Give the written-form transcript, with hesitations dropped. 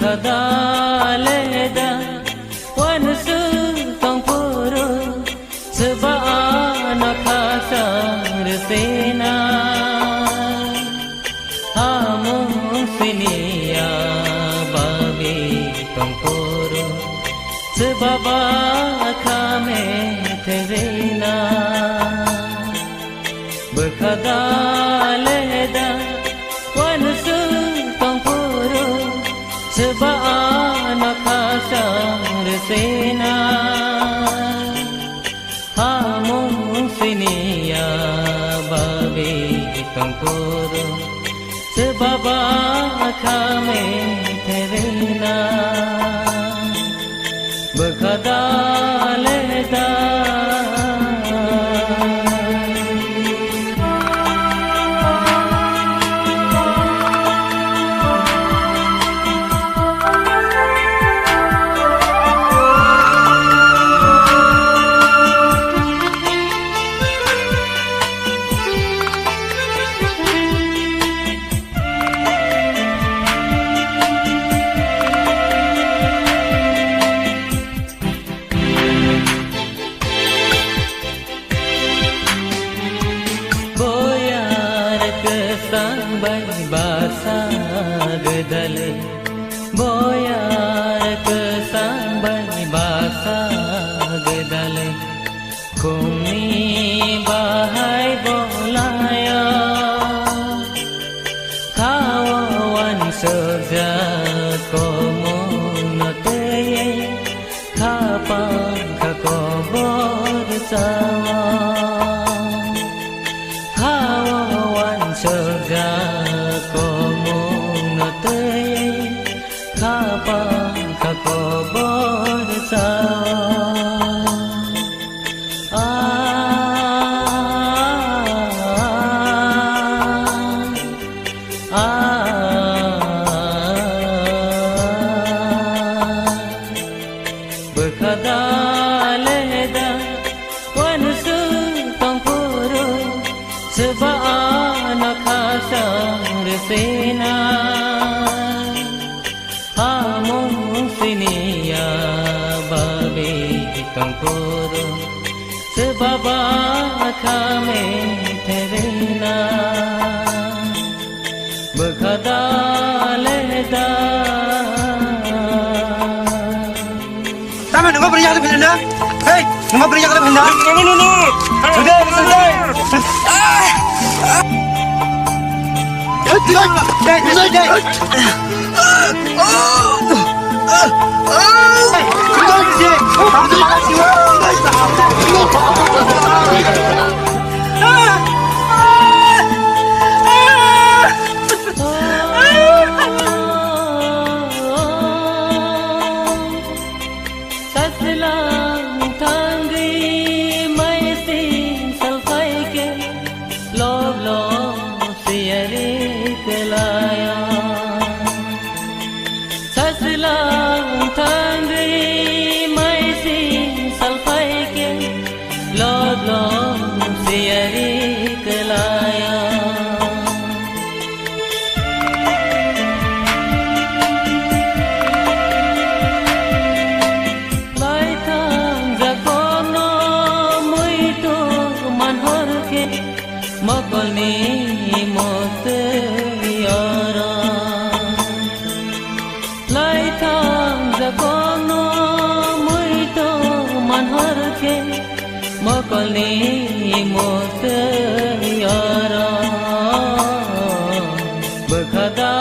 berkada leda wansu tong puru sebab anak kasar sena hamun sinia babi tong puru sebab kami terina berkada leda wansu tong puru sebab anak kasar sena hamun sinia babi tong puru sebab kami terina berkada leda sampai basah gedale boyar ke sampai basah gedale kumi bahai bolaya kawan serja komunate kapan kakobor sawa serga komunate kapan kakobor berkada leda wansu tong puru sebab anak kasar sena hamun sinia babi tong puru sebab kami terina berkada leda. Tama nunggu beriak ke benda. Hei, nunggu beriak ke benda. No. Sudah. Saslang tangri mai sing salpai ke loblong siari kelaya lai thang jakono muito manhor ke makolni mote yara lai thang jakono muito manhor ke makolni mote yara berkada